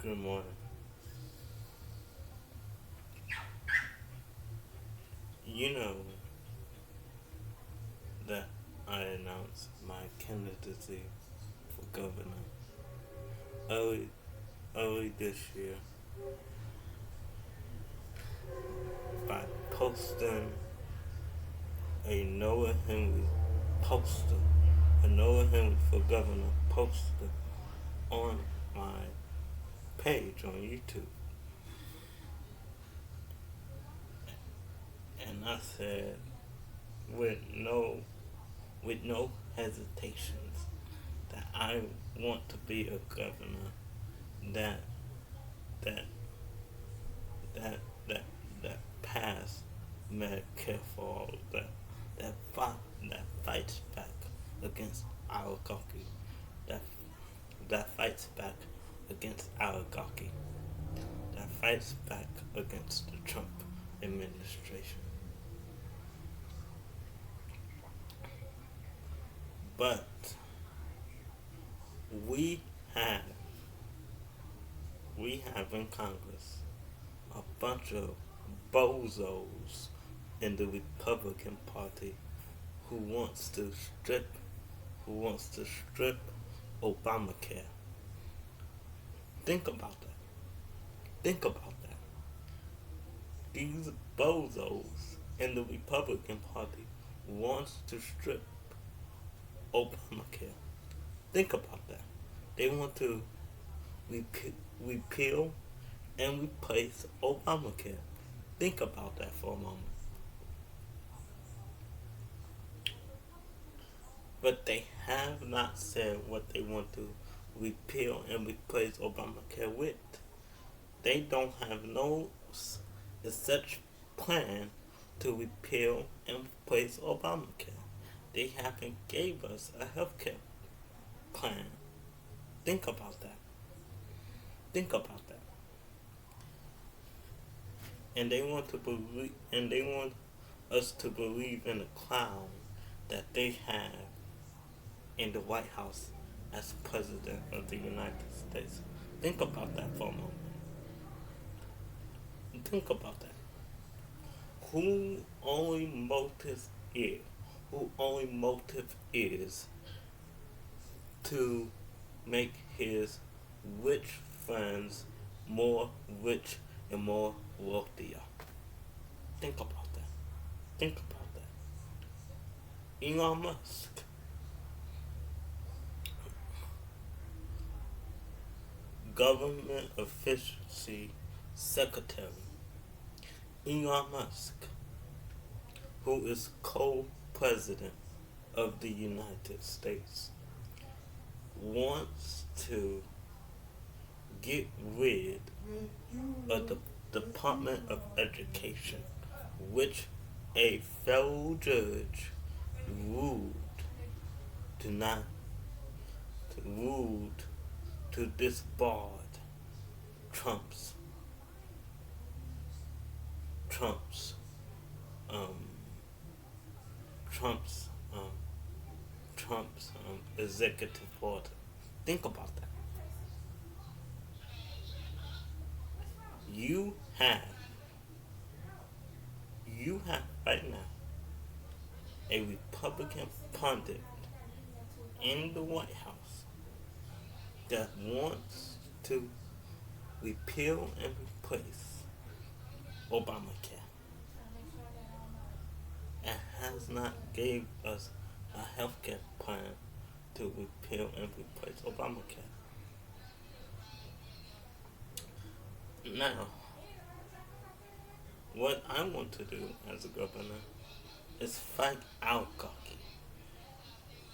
Good morning. You know that I announced my candidacy for governor early, early this year by posting a Noah Henry poster, a Noah Henry for governor poster on my page on YouTube. And I said, with no with no hesitations, that I want to be a governor that that that that that pass Medicare for all, that fight that fights back against oligarchy, that that fights back against oligarchy, that fights back against the Trump administration. But we have we have in Congress a bunch of bozos in the Republican Party who wants to strip who wants to strip Obamacare. Think about that. Think about that. These bozos in the Republican Party wants to strip Obamacare. Think about that. They want to repeal and replace Obamacare. Think about that for a moment. But they have not said what they want to repeal and replace Obamacare with. They don't have no such plan to repeal and replace Obamacare. They haven't gave us a healthcare plan. Think about that. Think about that. And they want us to believe in a clown that they have in the White House as President of the United States. Think about that for a moment. Think about that. Who only motive is who only motive is to make his rich friends more rich and more wealthier. Think about that. Think about that. Elon Musk, government efficiency secretary. Elon Musk, who is co-president of the United States, wants to get rid of the Department of Education, which a federal judge ruled to not ruled to disbar Trump's Trump's um, Trump's executive order. Think about that. You have you have right now a Republican pundit in the White House that wants to repeal and replace Obamacare and has not gave us a healthcare plan to repeal and replace Obamacare. Now, what I want to do as a governor is fight oligarchy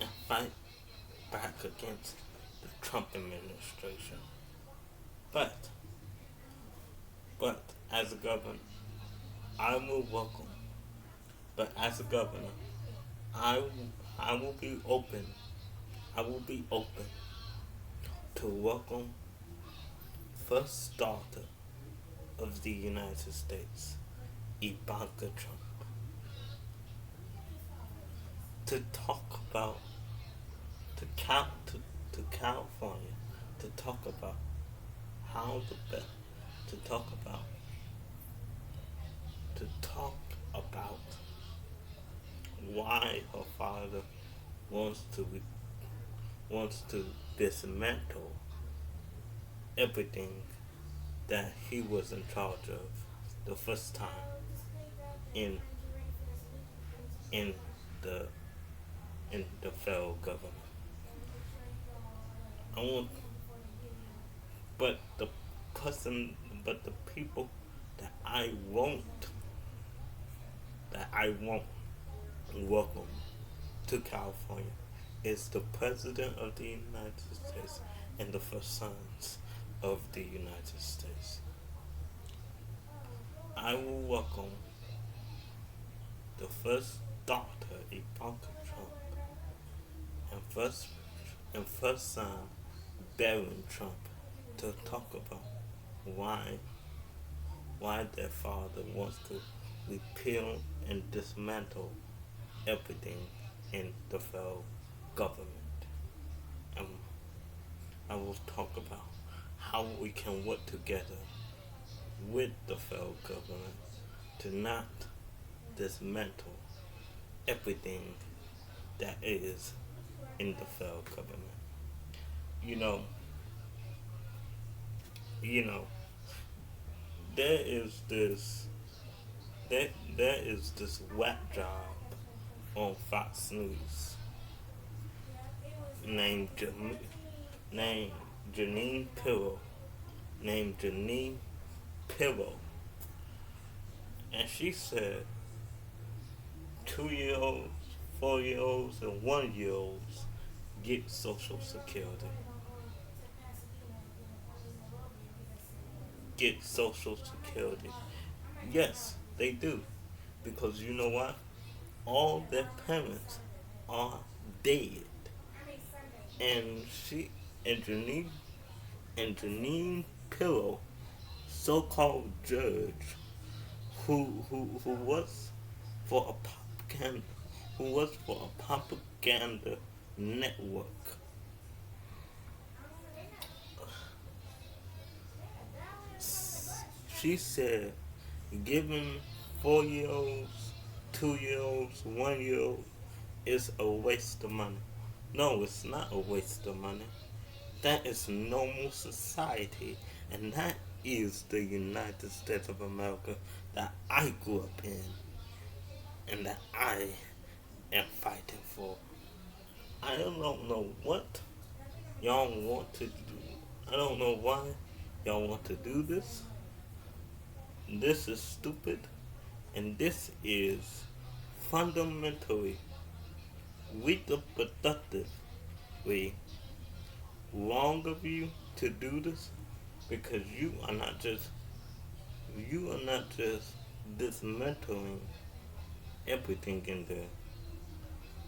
and fight back against the Trump administration. But, but as a governor, I will welcome. But as a governor, I I will be open. I will be open to welcome first daughter of the United States, Ivanka Trump, to talk about to California, to talk about how the best to talk about why her father wants to wants to dismantle everything that he was in charge of the first time in in the federal government. I want, but the person, but the people that I won't welcome to California is the President of the United States and the first sons of the United States. I will welcome the first daughter, Ivanka Trump, and first son, Barron Trump, to talk about why their father wants to repeal and dismantle everything in the federal government. And I will talk about how we can work together with the federal government to not dismantle everything that is in the federal government. You know, you know, there is this there is this whack job on Fox News named named Janine Pillow, named Janine Pillow, and she said 2-year-olds, 4-year-olds, and 1-year-olds get Social Security. Get Social Security. Yes, they do. Because you know what? All their parents are dead. And Janine Pillow, so-called judge, who was for a propaganda network. She said giving 4-year-olds, 2-year-olds, 1-year-old is a waste of money. No, it's not a waste of money. That is normal society, and that is the United States of America that I grew up in and that I am fighting for. I don't know what y'all want to do. I don't know why y'all want to do this. This is stupid, and this is fundamentally reproductively wrong of you to do this, because you are not just dismantling everything in the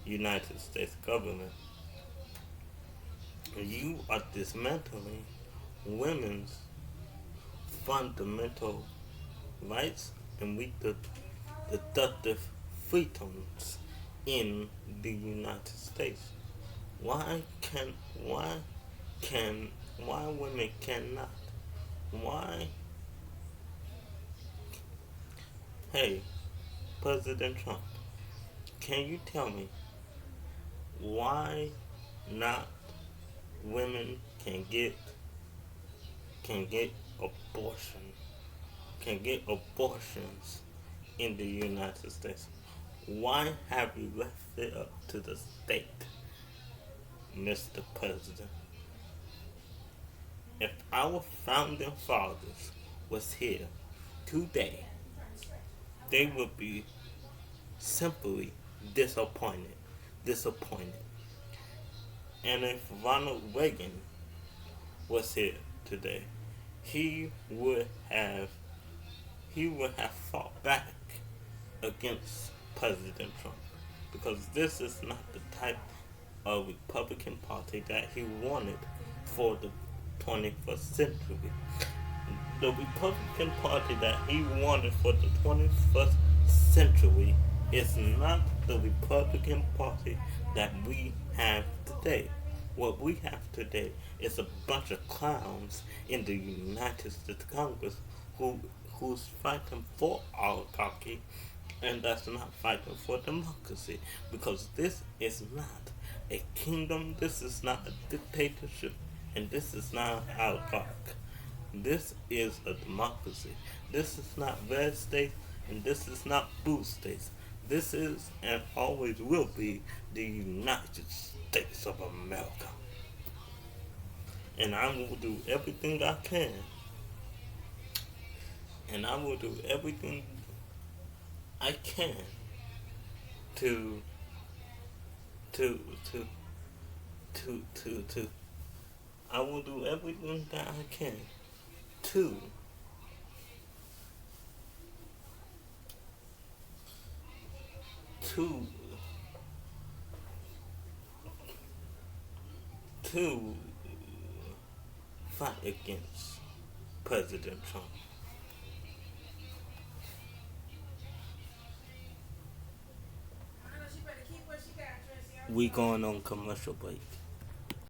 United States government. You are dismantling women's fundamental rights and reproductive freedoms in the United States. Why women cannot? Why? Hey, President Trump, can you tell me why not women can get abortions in the United States? Why have you left it up to the state, Mr. President? If our founding fathers was here today, they would be simply disappointed. And if Ronald Reagan was here today, he would have fought back against President Trump, because this is not the type of Republican Party that he wanted for the 21st century. The Republican Party that he wanted for the 21st century is not the Republican Party that we have today. What we have today is a bunch of clowns in the United States Congress who who's fighting for oligarchy, and that's not fighting for democracy, because this is not a kingdom, this is not a dictatorship, and this is not an oligarch. This is a democracy. This is not red states, and this is not blue states. This is and always will be the United States of America. And I will do everything I can, and I will do everything I can to to to to I will do everything that I can to to to fight against President Trump. We going on commercial break.